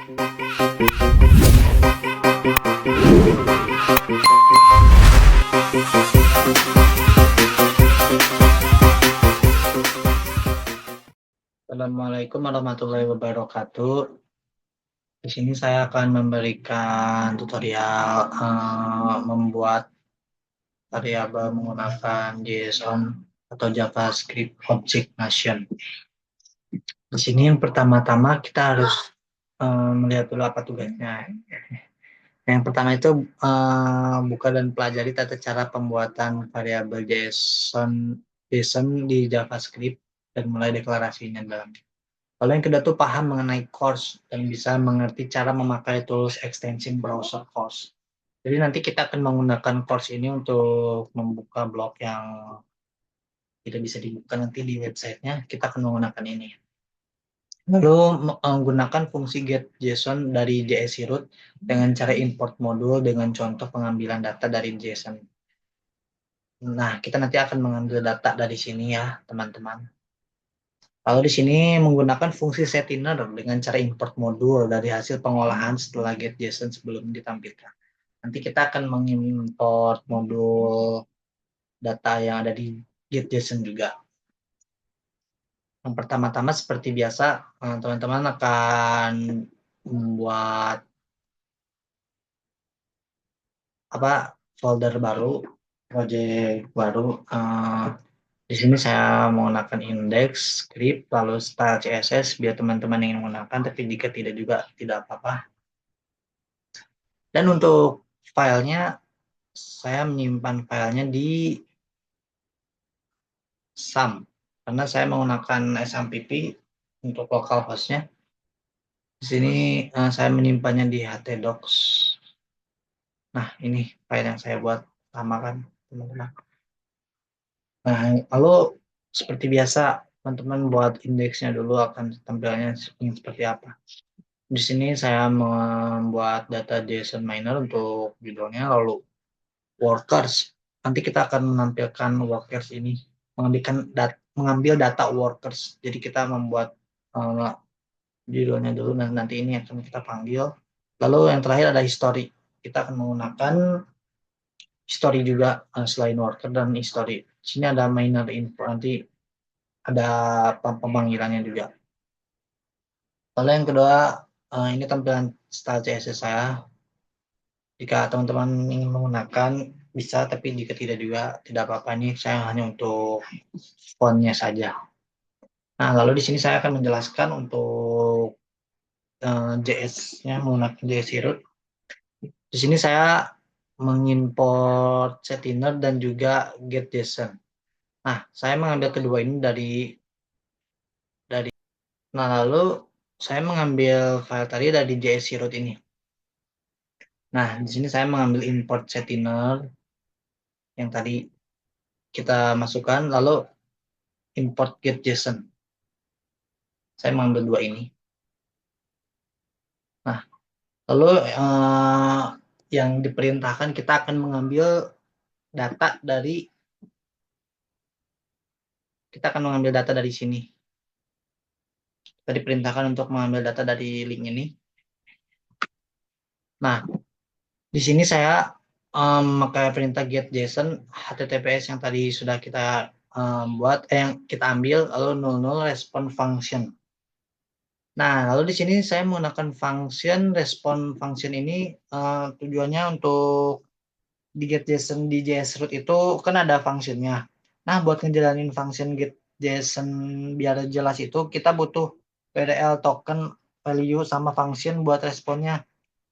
Assalamualaikum warahmatullahi wabarakatuh. Di sini saya akan memberikan tutorial membuat variabel menggunakan JSON atau JavaScript Object Nation. Di sini yang pertama-tama kita harus melihat dulu apa tugasnya. Yang pertama itu buka dan pelajari tata cara pembuatan variabel JSON di JavaScript dan mulai deklarasinya dalam. Lalu yang kedua tuh paham mengenai CORS dan bisa mengerti cara memakai tools extension browser CORS. Jadi nanti kita akan menggunakan CORS ini untuk membuka blog yang tidak bisa dibuka nanti di websitenya. Kita akan menggunakan ini. Lalu menggunakan fungsi getJSON dari JSC root dengan cara import modul dengan contoh pengambilan data dari JSON. Nah, kita nanti akan mengambil data dari sini ya, teman-teman. Lalu di sini menggunakan fungsi setiner dengan cara import modul dari hasil pengolahan setelah getJSON sebelum ditampilkan. Nanti kita akan mengimport modul data yang ada di getJSON juga. Yang pertama-tama seperti biasa, teman-teman akan membuat folder baru, project baru. Di sini saya menggunakan index, script, lalu style CSS biar teman-teman ingin menggunakan, tapi jika tidak juga tidak apa-apa. Dan untuk filenya, saya menyimpan filenya di SAM, karena saya menggunakan SMPP untuk localhost-nya. Di sini saya menyimpannya di htdocs. Nah, ini file yang saya buat sama kan, teman-teman. Nah, lalu seperti biasa, teman-teman buat indeksnya dulu akan tampilnya seperti apa. Di sini saya membuat data JSON miner untuk judulnya, lalu workers. Nanti kita akan menampilkan workers ini, mengambil data workers. Jadi kita membuat judulnya dulu, dan nanti ini akan kita panggil. Lalu yang terakhir ada history. Kita akan menggunakan history juga selain worker dan history. Di sini ada miner info, nanti ada pemanggilannya juga. Lalu yang kedua, ini tampilan style CSS saya. Jika teman-teman ingin menggunakan bisa, tapi jika tidak juga tidak apa-apa. Ini saya hanya untuk fontnya saja. Nah, lalu di sini saya akan menjelaskan untuk JS-nya menggunakan JS root. Di sini saya mengimport setiner dan juga getJSON. Nah, saya mengambil kedua ini dari Nah, lalu saya mengambil file tadi dari JSC root ini. Nah, di sini saya mengambil import setiner yang tadi kita masukkan, lalu import getJSON. Saya mengambil dua ini. Nah, lalu yang diperintahkan kita akan mengambil data dari sini. Kita diperintahkan untuk mengambil data dari link ini. Nah, di sini saya memakai perintah getJSON HTTPS yang tadi sudah kita yang kita ambil, lalu 00 respon function. Nah, lalu di sini saya menggunakan respon function ini tujuannya untuk di getJSON di JS root itu kan ada functionnya. Nah, buat ngejalanin function getJSON biar jelas itu kita butuh URL token value sama function buat responnya.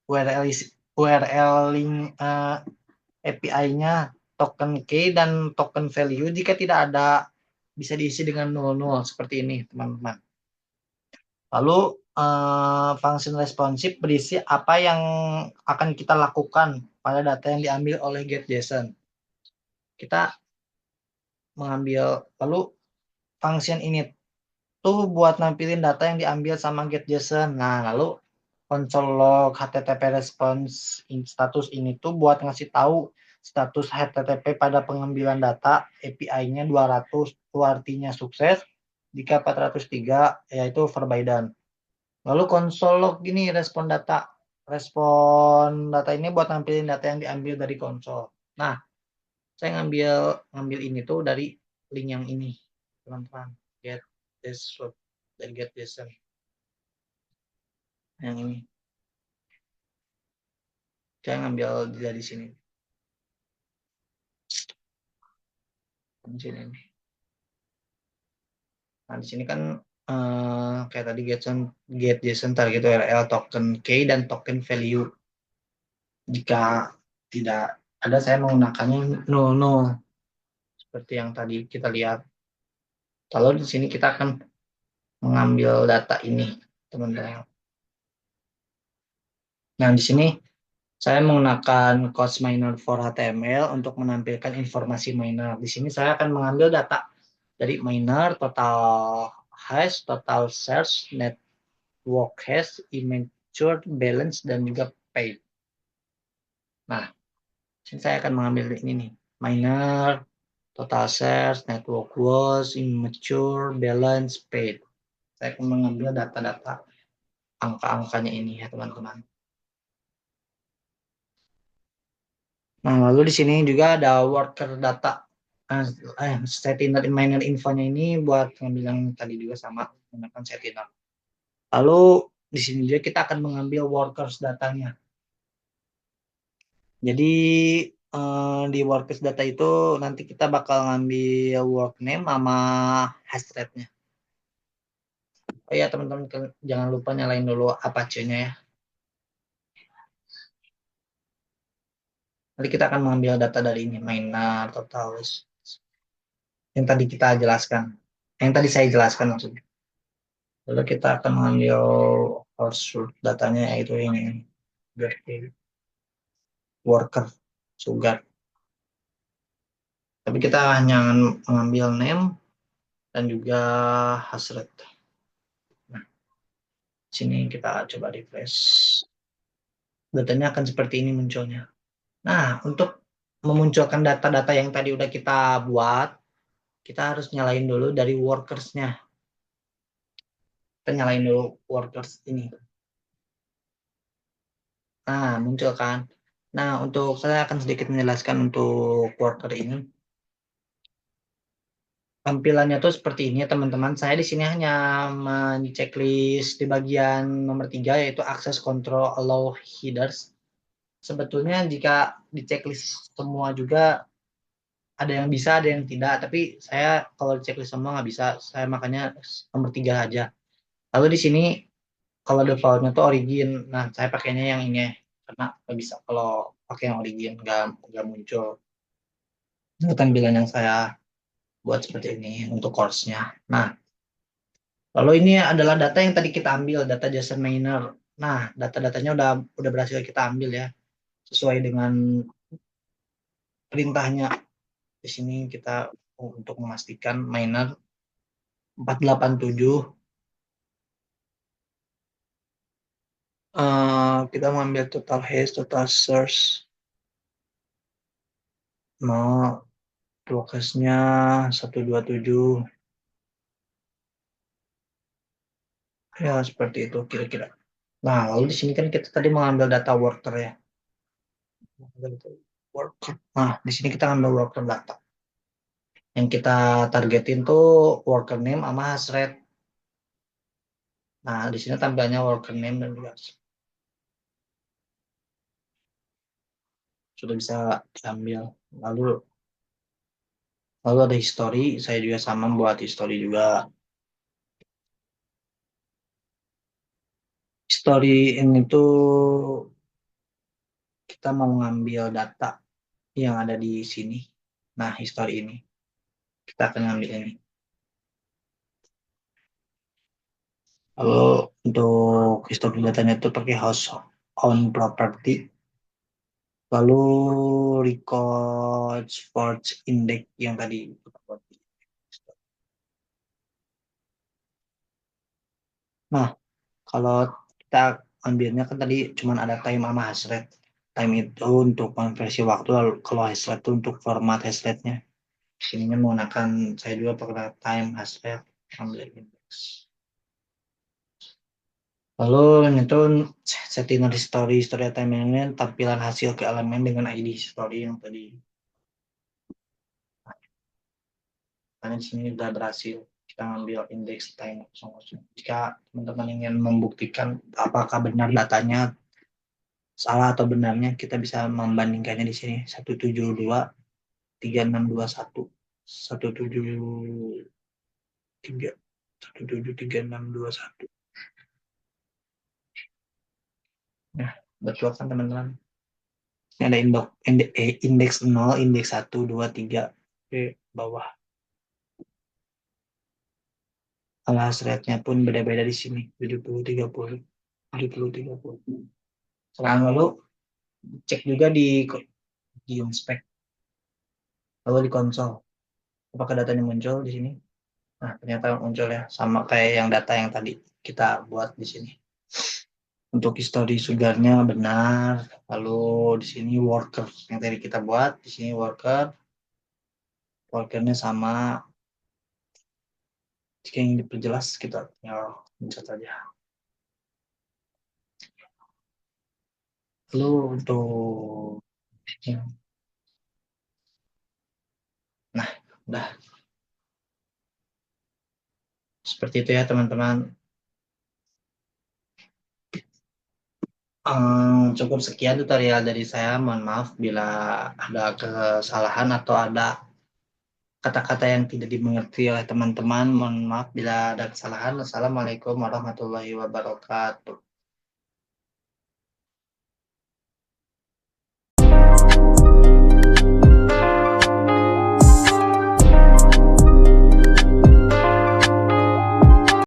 URL link API-nya token key dan token value. Jika tidak ada, bisa diisi dengan 00 seperti ini, teman-teman. Lalu function responsive berisi apa yang akan kita lakukan pada data yang diambil oleh getJSON. Kita mengambil, lalu function init tuh buat nampilin data yang diambil sama getJSON. Nah, lalu console log HTTP response status ini tuh buat ngasih tahu status HTTP pada pengambilan data API-nya 200 itu artinya sukses, jika 403 yaitu forbidden. Lalu konsol log gini respon data. Respon data ini buat nampilin data yang diambil dari konsol. Nah, saya ngambil ini tuh dari link yang ini, teman-teman. Get this dan get this yang ini. Saya ngambil dari sini. Di sini. Nah, di sini kan kayak tadi get JSON target URL token key dan token value. Jika tidak ada, saya menggunakannya no seperti yang tadi kita lihat. Kalau di sini kita akan mengambil data ini, teman-teman. Nah, di sini saya menggunakan cost miner for HTML untuk menampilkan informasi miner. Di sini saya akan mengambil data dari miner, total hash, total search, network hash, immature, balance, dan juga paid. Nah, sini saya akan mengambil ini nih, miner, total search, network was, immature, balance, paid. Saya akan mengambil data-data angka-angkanya ini ya teman-teman. Nah, lalu di sini juga ada worker data. Setiner miner infonya ini buat ngambil yang tadi juga sama menggunakan setiner. Lalu di sini juga kita akan mengambil workers datanya. Jadi di workers data itu nanti kita bakal ngambil work name sama hash rate-nya. Oh ya teman-teman, jangan lupa nyalain dulu Apache-nya ya. Nanti kita akan mengambil data dari ini, miner, total, yang tadi kita jelaskan. Yang tadi saya jelaskan maksudnya. Lalu kita akan mengambil source datanya yaitu ini, berarti worker, sugar. Tapi kita hanya mengambil name dan juga hash rate. Nah, sini kita coba refresh. Datanya akan seperti ini munculnya. Nah, untuk memunculkan data-data yang tadi udah kita buat, kita harus nyalain dulu dari workers-nya. Kita nyalain dulu workers ini. Nah, muncul kan. Nah, untuk saya akan sedikit menjelaskan untuk worker ini. Tampilannya tuh seperti ini, teman-teman. Saya di sini hanya men-checklist di bagian nomor 3, yaitu access control allow headers. Sebetulnya jika di checklist semua juga ada yang bisa, ada yang tidak. Tapi saya kalau di checklist semua nggak bisa. Saya makanya nomor 3 aja. Lalu di sini kalau defaultnya tuh origin. Nah, saya pakainya yang ini karena nggak bisa kalau pakai yang origin nggak muncul. Itu tampilan yang saya buat seperti ini untuk course-nya. Nah, lalu ini adalah data yang tadi kita ambil, data JSON miner. Nah, data-datanya udah berhasil kita ambil ya, sesuai dengan perintahnya. Di sini kita untuk memastikan miner 487 kita mengambil total hash, total source, mau lokasnya 127 ya seperti itu kira-kira. Nah, lalu di sini kan kita tadi mengambil data worker ya. Worker. Nah, di sini kita ambil worker data. Yang kita targetin tuh worker name sama hash rate. Nah, di sini tampilannya worker name dan juga sudah bisa diambil. Lalu ada history, saya juga sama buat history juga. History ini tuh kita mau ngambil data yang ada di sini. Nah, history ini kita akan ngambil ini. Lalu untuk history datanya itu pakai house on property. Lalu record sports index yang tadi. Nah, kalau kita ambilnya kan tadi cuma ada time sama hash rate. Time itu untuk konversi waktu, lalu kalau hash rate itu untuk format hash rate-nya. Sini menggunakan, saya juga pakai time hash rate, ambil index. Lalu itu setting story timeline tampilan hasil ke elemen dengan ID story yang tadi. Karena di sini sudah berhasil kita ambil indeks time 00. Jika teman-teman ingin membuktikan apakah benar datanya salah atau benarnya, kita bisa membandingkannya di sini 172 3621 173 173 3621. Nah, betul kan teman-teman? Ini ada indeks 0, indeks 1, 2, 3 di bawah. Alas rate-nya pun beda-beda di sini, 70, 30, 70, 30. Sekarang lalu cek juga di spek, lalu di konsol. Apakah datanya muncul di sini? Nah, ternyata muncul ya, sama kayak yang data yang tadi kita buat di sini. Untuk history sugarnya benar, lalu di sini worker yang tadi kita buat, di sini workernya sama. Jika ingin diperjelas kita pencet saja. Lalu untuk nah, udah seperti itu ya teman-teman. Cukup sekian tutorial dari saya. Mohon maaf bila ada kesalahan atau ada kata-kata yang tidak dimengerti oleh teman-teman. Mohon maaf bila ada kesalahan. Wassalamualaikum warahmatullahi wabarakatuh.